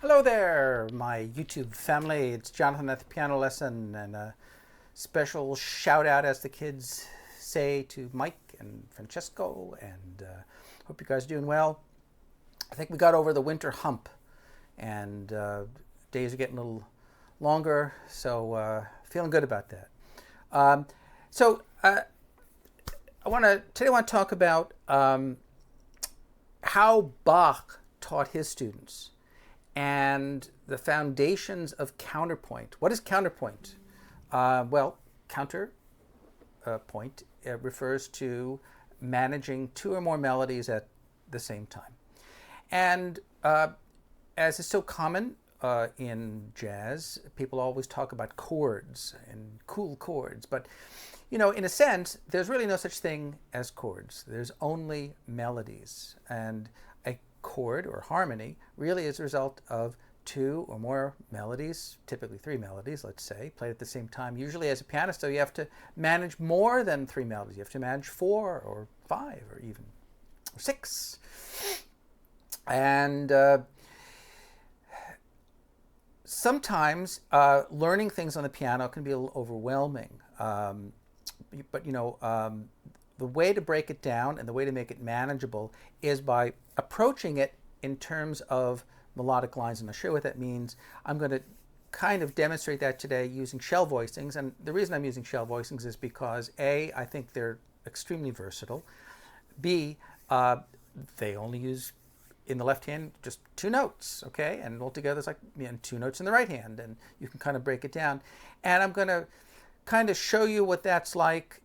Hello there, my YouTube family. It's Jonathan at the Piano Lesson, and a special shout out, as the kids say, to Mike and Francesco, and hope you guys are doing well. I think we got over the winter hump, and days are getting a little longer, so feeling good about that. Today I want to talk about how Bach taught his students and the foundations of counterpoint. What is counterpoint? Counterpoint refers to managing two or more melodies at the same time. And as is so common in jazz, people always talk about chords and cool chords. But, in a sense, there's really no such thing as chords. There's only melodies. And a chord or harmony really is a result of two or more melodies, typically three melodies, let's say, played at the same time. Usually as a pianist, though, you have to manage more than three melodies. You have to manage four or five or even six. And sometimes learning things on the piano can be a little overwhelming. But the way to break it down and the way to make it manageable is by approaching it in terms of melodic lines. And I'll show you what that means. I'm going to kind of demonstrate that today using shell voicings. And the reason I'm using shell voicings is because A, I think they're extremely versatile. B, they only use in the left hand just two notes, okay? And altogether it's like two notes in the right hand, and you can kind of break it down. And I'm going to kind of show you what that's like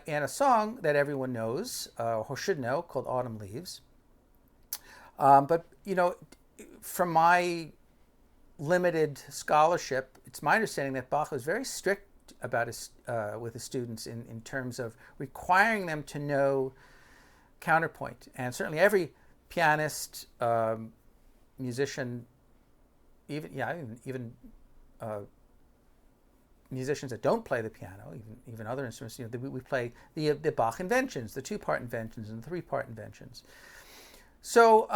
in a song that everyone knows or should know, called Autumn Leaves. But from my limited scholarship, it's my understanding that Bach was very strict about with his students in terms of requiring them to know counterpoint. And certainly every pianist, musician, even musicians that don't play the piano, even other instruments, we play the Bach inventions, the two-part inventions and the three-part inventions. So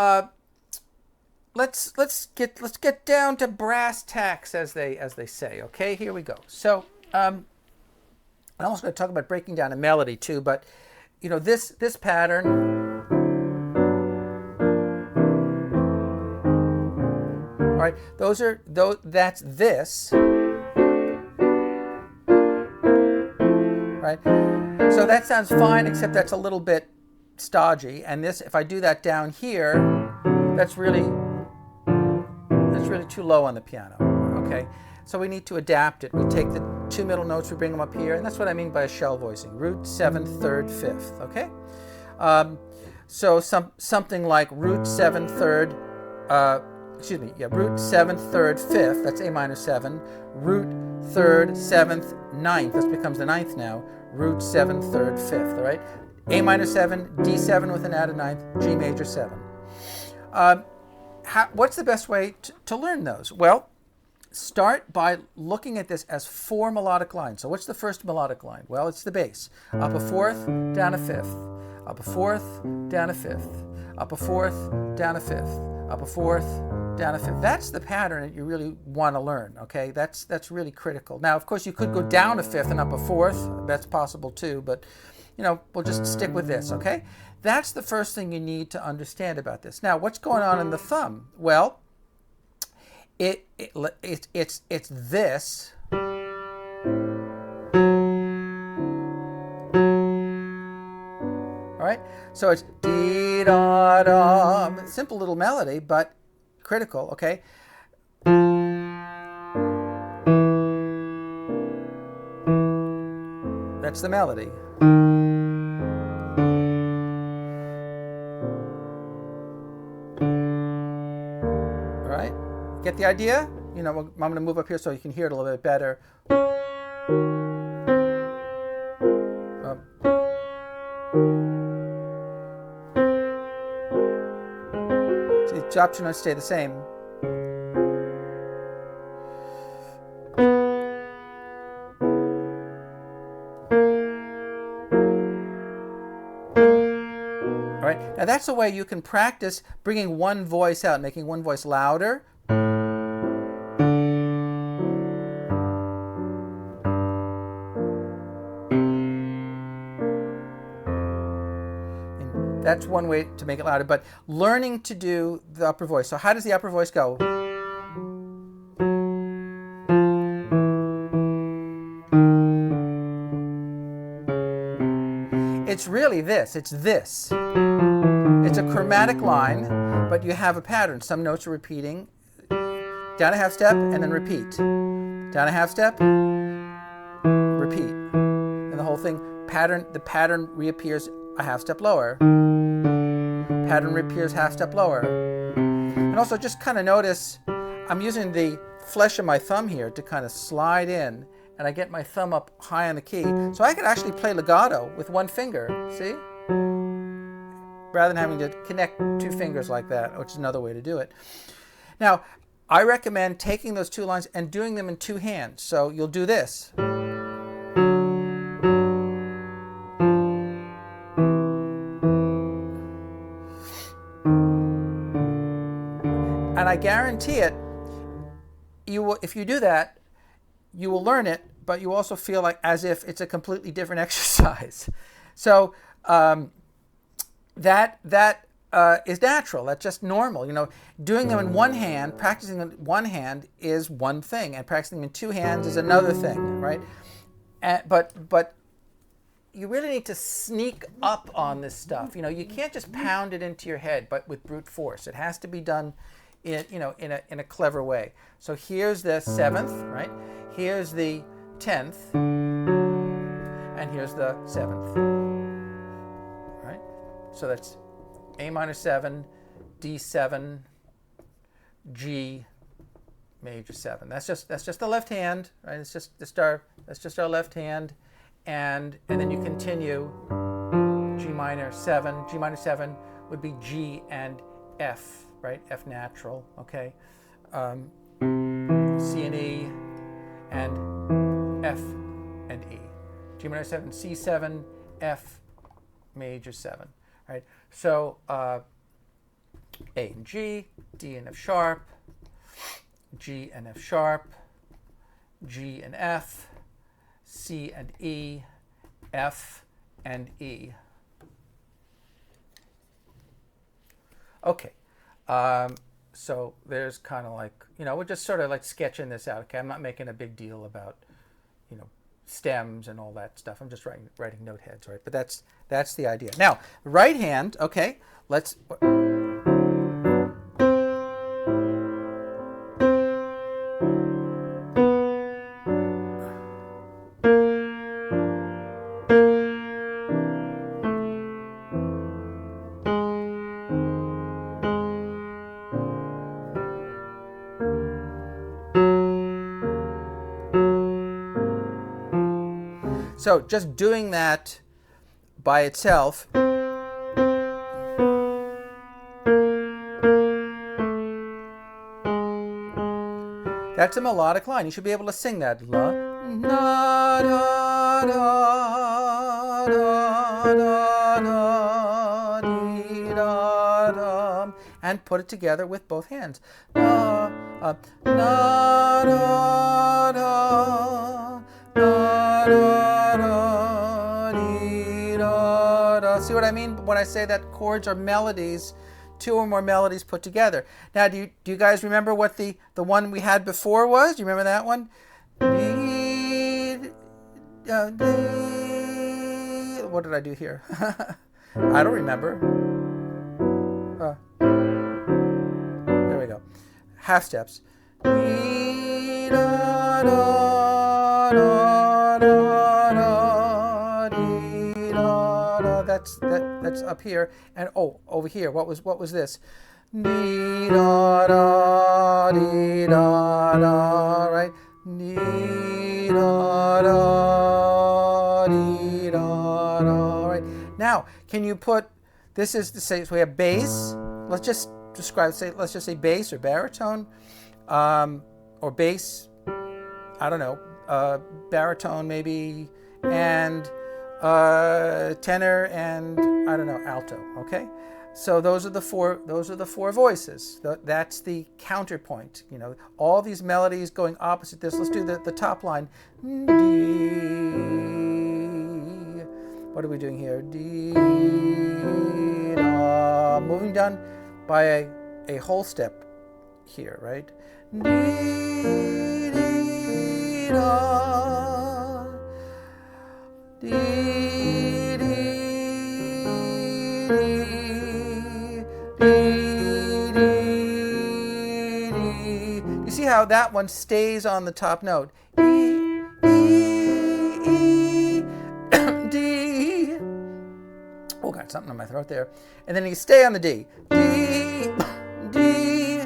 let's get down to brass tacks, as they say. Okay, here we go. So I'm also going to talk about breaking down a melody too, but this pattern. All right, that's this. Right? So that sounds fine, except that's a little bit stodgy. And this, if I do that down here, that's really too low on the piano. Okay? So we need to adapt it. We take the two middle notes, we bring them up here, and that's what I mean by a shell voicing. Root, seventh, third, fifth. Okay? So something like root, seventh, third, root, seventh, third, fifth, that's A minor 7, root, third, seventh, ninth, this becomes the ninth now, root, seventh, third, fifth, all right? A minor 7, D7 with an added ninth, G major 7. What's the best way to learn those? Well, start by looking at this as four melodic lines. So what's the first melodic line? Well, it's the bass. Up a fourth, down a fifth, up a fourth, down a fifth, up a fourth, down a fifth, up a fourth, down a fifth. That's the pattern that you really want to learn, okay? That's really critical. Now, of course, you could go down a fifth and up a fourth. That's possible too, but, we'll just stick with this, okay? That's the first thing you need to understand about this. Now, what's going on in the thumb? Well, it's this. All right? So it's dee-da-da. Simple little melody, but critical, okay? That's the melody. All right? Get the idea? I'm going to move up here so you can hear it a little bit better. The option notes stay the same. All right, now that's a way you can practice bringing one voice out, making one voice louder, that's one way to make it louder. But learning to do the upper voice. So how does the upper voice go? It's really this. It's this. It's a chromatic line, but you have a pattern. Some notes are repeating. Down a half step and then repeat. Down a half step, repeat. And the whole thing, the pattern reappears a half step lower. Pattern reappears half step lower. And also just kind of notice, I'm using the flesh of my thumb here to kind of slide in, and I get my thumb up high on the key. So I could actually play legato with one finger, see? Rather than having to connect two fingers like that, which is another way to do it. Now, I recommend taking those two lines and doing them in two hands. So you'll do this. And I guarantee it, you will, if you do that, you will learn it, but you also feel like as if it's a completely different exercise. So that is natural. That's just normal. You know, doing them in one hand, practicing them in one hand is one thing, and practicing them in two hands is another thing, right? But you really need to sneak up on this stuff. You know, you can't just pound it into your head, but with brute force. It has to be done in a clever way. So here's the 7th, right? Here's the 10th, and here's the 7th, right? So that's A minor 7, D7, G major 7. That's just the left hand, right? It's just our left hand, and then you continue G minor 7. G minor 7 would be G and F, right? F natural, okay? C and E, and F and E. G minor 7, C7, F major 7, right? So A and G, D and F sharp, G and F sharp, G and F, C and E, F and E. Okay. So there's kind of like, we're just sort of like sketching this out. Okay, I'm not making a big deal about, stems and all that stuff. I'm just writing note heads, right? But that's the idea. Now, right hand. Okay, let's. So just doing that by itself that's a melodic line. You should be able to sing that. La, da, da, da, da, da, dee, da, da, and put it together with both hands. Da, da, da, da, da, da. See what I mean when I say that chords are melodies, two or more melodies put together. Now, do you guys remember what the one we had before was? Do you remember that one? What did I do here? I don't remember. There we go. Half steps. That's up here, and over here. What was this? Dee da da, dee da da, right? Dee da da, dee da da, right? Now, can you put? This is to say, so we have bass. Let's just describe. Let's just say bass or baritone, or bass. I don't know, baritone maybe, and tenor, and I don't know, alto. Okay, so those are the four voices. That's the counterpoint. All these melodies going opposite this. Let's do the top line. D. What are we doing here? D. Da. moving down by a whole step here, right? Dee, dee, da, dee, dee, dee, dee, dee, dee. You see how that one stays on the top note? E, E, E, D. Oh, got something in my throat there. And then you stay on the D. D, D,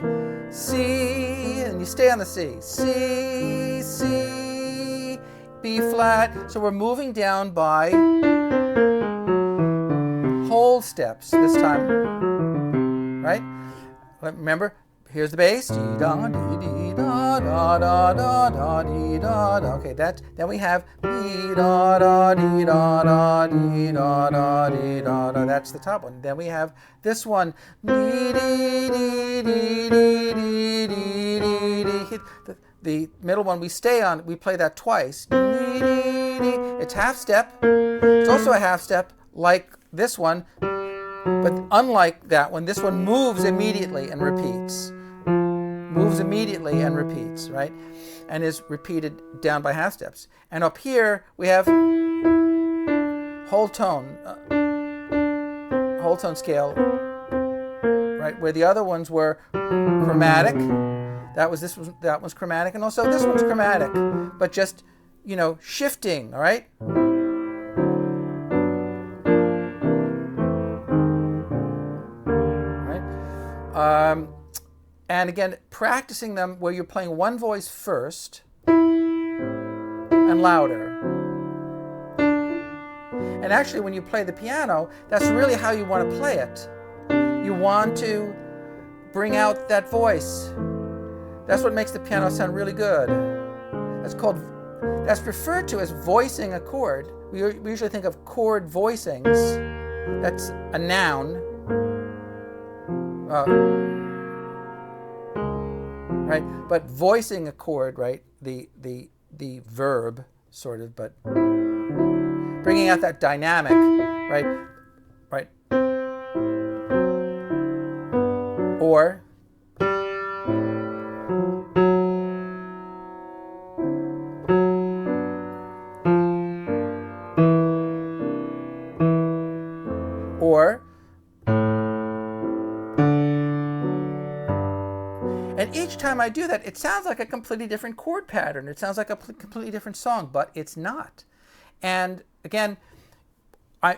C, and you stay on the C. C, C, B flat. So we're moving down by whole steps this time, right? Remember, here's the bass. Dee da dee dee da da da da da dee da da. Okay, then we have dee da da dee da da dee da da dee da da. That's the top one. Then we have this one. Dee dee dee dee dee dee dee dee. The middle one we stay on. We play that twice. Dee dee dee. It's half step. It's also a half step like this one, but unlike that one, this one moves immediately and repeats. Moves immediately and repeats, right? And is repeated down by half steps. And up here we have whole tone scale, right? Where the other ones were chromatic. That one's chromatic, and also this one's chromatic, but just, you know, shifting, all right? Right? And again, practicing them where you're playing one voice first and louder. And actually, when you play the piano, that's really how you want to play it. You want to bring out that voice. That's what makes the piano sound really good. That's referred to as voicing a chord. We usually think of chord voicings. That's a noun. Right, but voicing a chord, right? The verb, sort of, but bringing out that dynamic, right? Right. Or and each time I do that, it sounds like a completely different chord pattern. It sounds like a completely different song, but it's not. And again,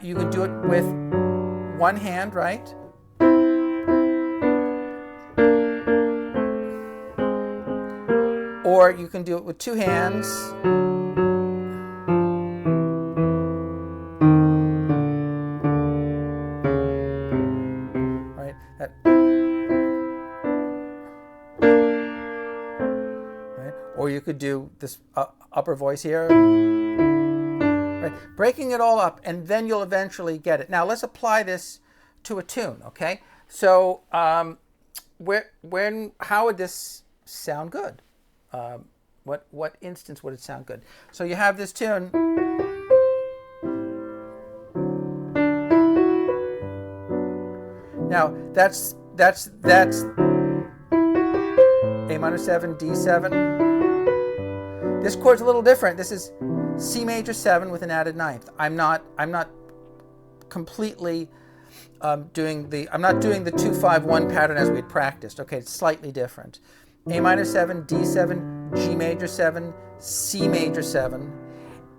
you can do it with one hand, right? Or you can do it with two hands. Right? Or you could do this upper voice here, right? Breaking it all up, and then you'll eventually get it. Now let's apply this to a tune, okay? So how would this sound good? What instance would it sound good? So you have this tune. Now that's A minor 7, D7. This chord's a little different. This is C major 7 with an added ninth. I'm not completely doing the 2-5-1 pattern as we'd practiced. Okay, it's slightly different. A minor 7, D7, G major 7, C major 7,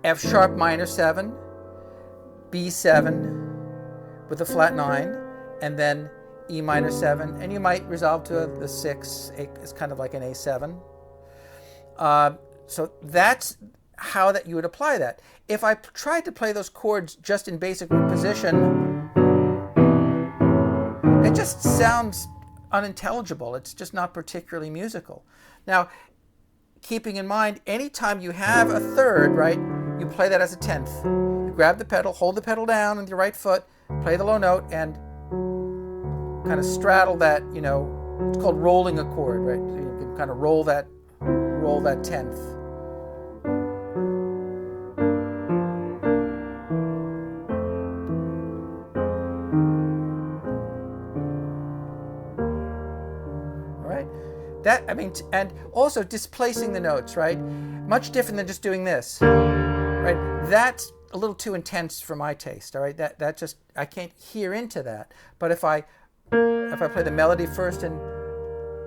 F sharp minor 7, B7 with a flat 9, and then E minor 7, and you might resolve to the 6. It's kind of like an A7. So that's how you would apply that. If I tried to play those chords just in basic position, it just sounds unintelligible. It's just not particularly musical. Now, keeping in mind, anytime you have a third, right, you play that as a 10th. You grab the pedal, hold the pedal down with your right foot, play the low note, and kind of straddle that, it's called rolling a chord, right? So you can kind of roll that 10th. That, I mean, and also displacing the notes, right? Much different than just doing this, right? That's a little too intense for my taste, all right? That just, I can't hear into that. But if I play the melody first and,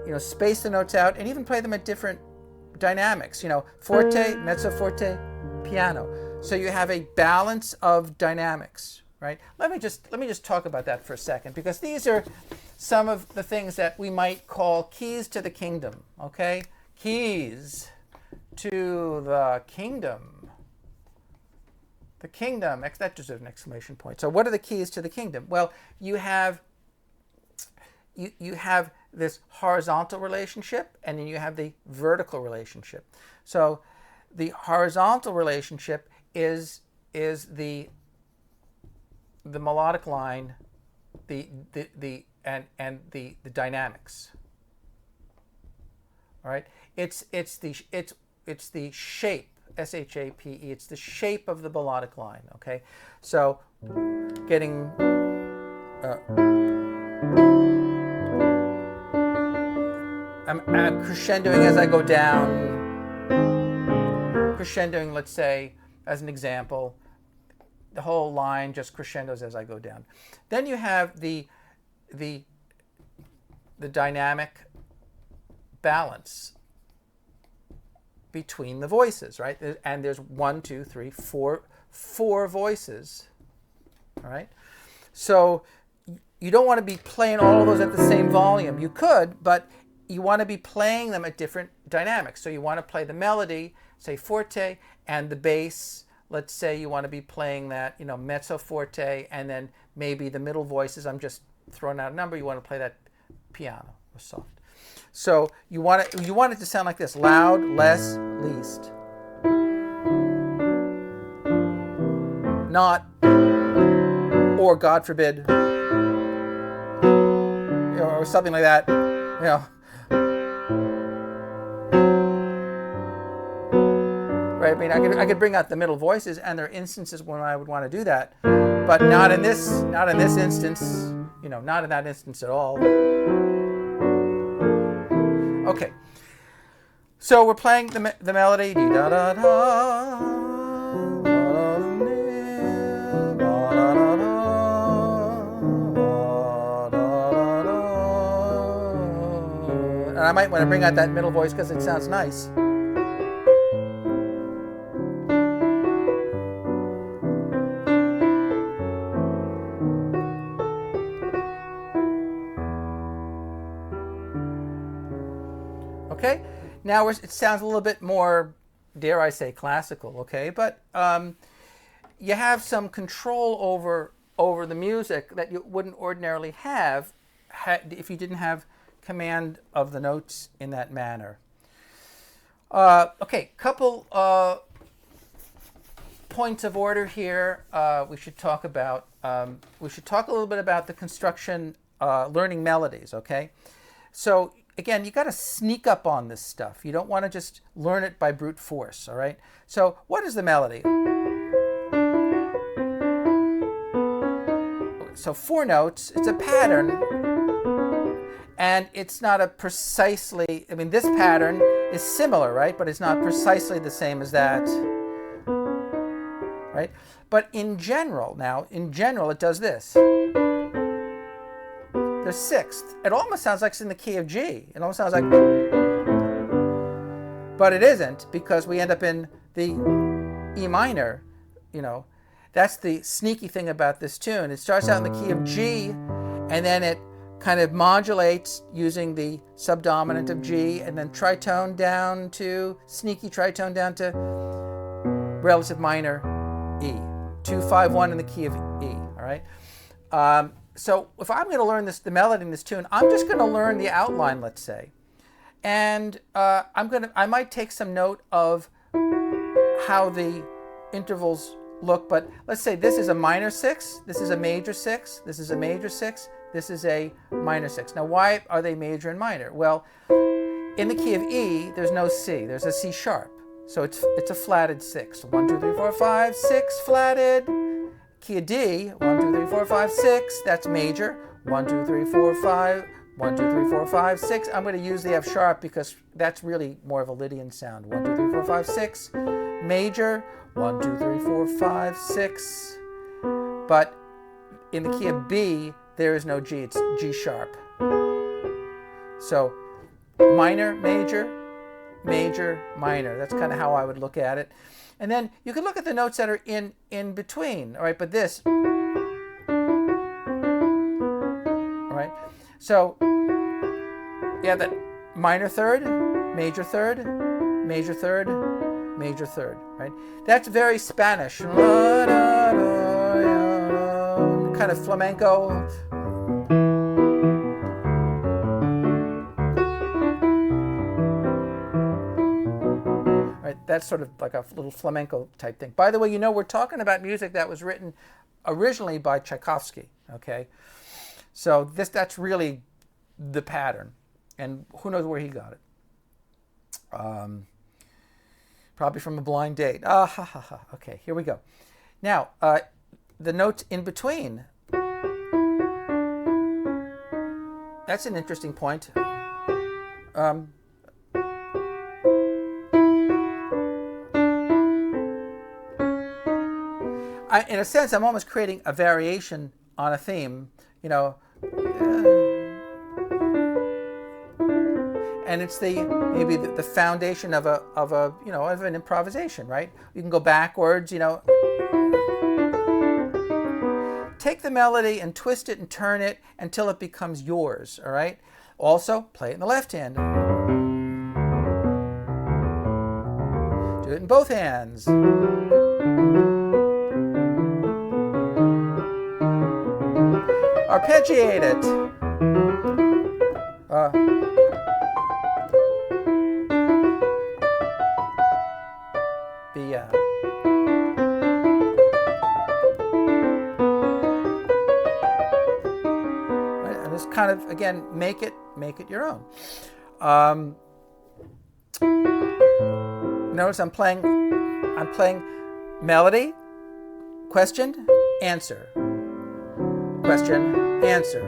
you know, space the notes out and even play them at different dynamics, you know, forte, mezzo forte, piano. So you have a balance of dynamics, right? Let me just talk about that for a second, because these are some of the things that we might call keys to the kingdom, okay? Keys to the kingdom. The kingdom, that deserves an exclamation point. So what are the keys to the kingdom? Well, you have this horizontal relationship, and then you have the vertical relationship. So the horizontal relationship is the melodic line, the dynamics. All right, it's the shape, S-H-A-P-E. It's the shape of the melodic line. Okay, so getting I'm crescendoing as I go down. Crescendoing, let's say, as an example, the whole line just crescendos as I go down. Then you have the dynamic balance between the voices, right? And there's 1, 2, 3, 4 voices, all right? So you don't want to be playing all of those at the same volume. You could, but you want to be playing them at different dynamics. So you want to play the melody, say forte, and the bass. Let's say you want to be playing that, you know, mezzo forte, and then maybe the middle voices. I'm just throwing out a number. You want to play that piano or soft. So you want it to sound like this: loud, less, least. Not, or God forbid, you know, or something like that. You know. Right? I mean, I could bring out the middle voices, and there are instances when I would want to do that, but not in this instance. You know, not in that instance at all. Okay. So we're playing the melody. Da da da. And I might want to bring out that middle voice because it sounds nice. Okay, now it sounds a little bit more, dare I say, classical. Okay, but you have some control over the music that you wouldn't ordinarily have if you didn't have command of the notes in that manner. Okay, couple points of order here. We should talk about. We should talk a little bit about the construction, learning melodies. Okay, so. Again, you got to sneak up on this stuff. You don't want to just learn it by brute force, all right? So what is the melody? So 4 notes, it's a pattern, and it's not a precisely, I mean, this pattern is similar, right? But it's not precisely the same as that, right? But in general, it does this. The 6th. It almost sounds like it's in the key of G. It almost sounds like, but it isn't, because we end up in the E minor. You know, that's the sneaky thing about this tune. It starts out in the key of G, and then it kind of modulates using the subdominant of G, and then tritone down to sneaky tritone down to relative minor E. 2, 5, 1 in the key of E. All right. So if I'm going to learn the melody in this tune, I'm just going to learn the outline, let's say, and I might take some note of how the intervals look. But let's say this is a minor 6, this is a major 6, this is a major 6, this is a minor 6. Now, why are they major and minor? Well, in the key of E, there's no C. There's a C sharp, so it's a flatted 6. 1, 2, 3, 4, 5, 6 flatted. Key of D, 1, 2, 3, 4, 5, 6, that's major. 1, 2, 3, 4, 5, 1, 2, 3, 4, 5, 6. I'm going to use the F sharp because that's really more of a Lydian sound. 1, 2, 3, 4, 5, 6. Major. 1, 2, 3, 4, 5, 6. But in the key of B, there is no G. It's G sharp. So minor, major, major, minor. That's kind of how I would look at it. And then you can look at the notes that are in between. All right, but this. All right. So yeah, that minor third, major third, major third, major third, right? That's very Spanish. Kind of flamenco. Right? That's sort of like a little flamenco type thing. By the way, you know, we're talking about music that was written originally by Tchaikovsky, okay? So that's really the pattern. And who knows where he got it? Probably from a blind date. Ah, ha, ha, ha. Okay, here we go. Now, the notes in between. That's an interesting point. In a sense, I'm almost creating a variation on a theme, you know. And it's maybe the foundation of an improvisation, right? You can go backwards, you know. Take the melody and twist it and turn it until it becomes yours, all right? Also, play it in the left hand. Do it in both hands. Arpeggiate it. Right, and just kind of again make it your own. Notice I'm playing melody, question, answer. Question, answer.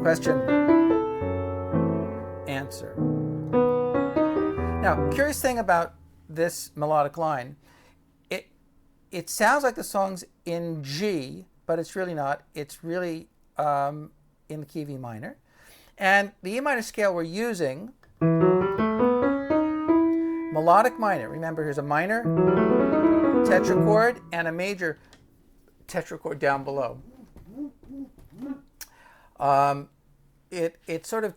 Question, answer. Now, curious thing about this melodic line, it sounds like the song's in G, but it's really not. It's really in the key of E minor. And the E minor scale we're using, melodic minor. Remember, here's a minor tetrachord and a major tetrachord down below. It sort of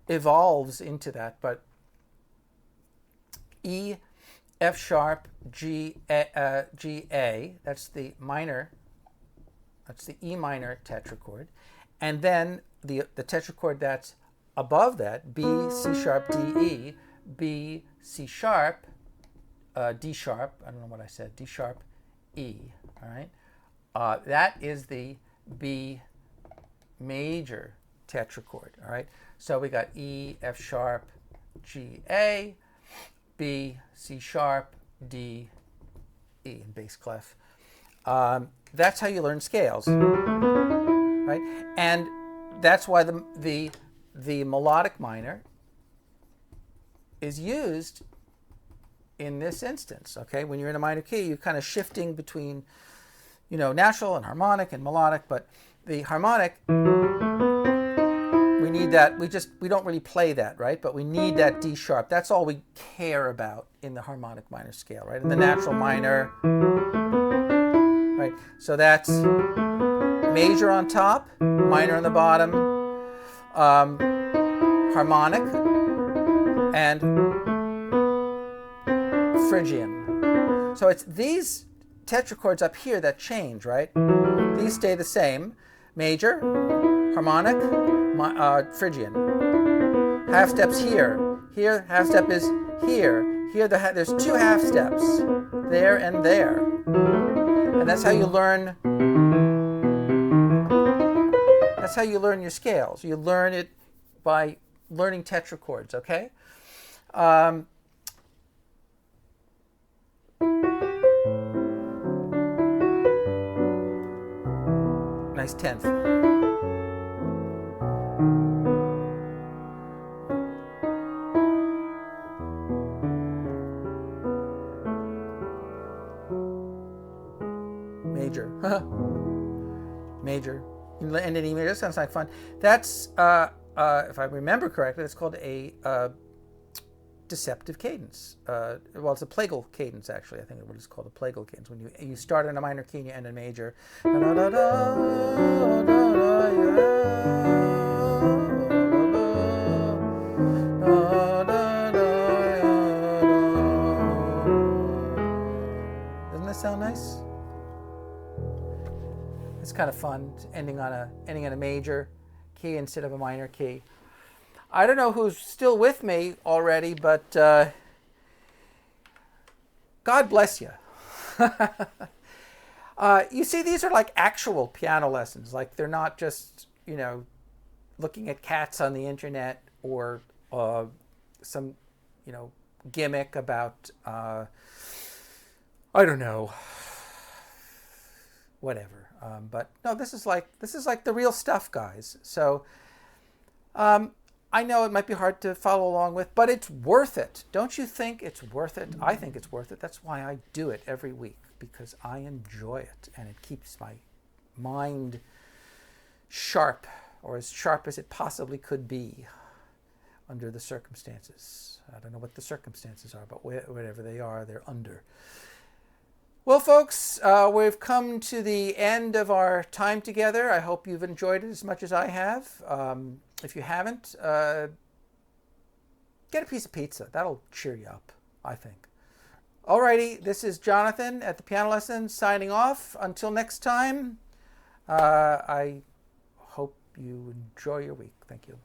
evolves into that, but E, F sharp, G, A, that's the minor, that's the E minor tetrachord, and then the tetrachord that's above that, B, C sharp, D, E, B, C sharp, D sharp, I don't know what I said, D sharp, E, all right? That is the B major tetrachord, all right? So we got E, F sharp, G, A, B, C sharp, D, E in bass clef. That's how you learn scales, right? And that's why the melodic minor is used in this instance, okay? When you're in a minor key, you're kind of shifting between, you know, natural and harmonic and melodic, but the harmonic, we need that. We don't really play that, right? But we need that D sharp. That's all we care about in the harmonic minor scale, right? In the natural minor, right? So that's major on top, minor on the bottom, harmonic, and Phrygian. So it's these tetrachords up here that change, right? These stay the same. Major, harmonic, Phrygian. Half steps here. Here, half step is here. Here, there's two half steps, there and there. And that's how you learn. That's how you learn your scales. You learn it by learning tetrachords. Okay. Nice tenth. Major. And an E major. That sounds like fun. That's, if I remember correctly, it's called a deceptive cadence. Well, it's a plagal cadence, actually. I think what it's called, a plagal cadence. When you start in a minor key and you end in a major. Doesn't that sound nice? It's kind of fun, ending on a major key instead of a minor key. I don't know who's still with me already, but God bless you. You see, these are like actual piano lessons. Like, they're not just, looking at cats on the internet or some, gimmick about, I don't know, whatever. But no, this is like the real stuff, guys. So I know it might be hard to follow along with, but it's worth it. Don't you think it's worth it? I think it's worth it. That's why I do it every week, because I enjoy it, and it keeps my mind sharp, or as sharp as it possibly could be under the circumstances. I don't know what the circumstances are, but whatever they are, they're under. Well, folks, we've come to the end of our time together. I hope you've enjoyed it as much as I have. If you haven't, get a piece of pizza. That'll cheer you up, I think. Alrighty, this is Jonathan at the Piano Lesson signing off. Until next time, I hope you enjoy your week. Thank you.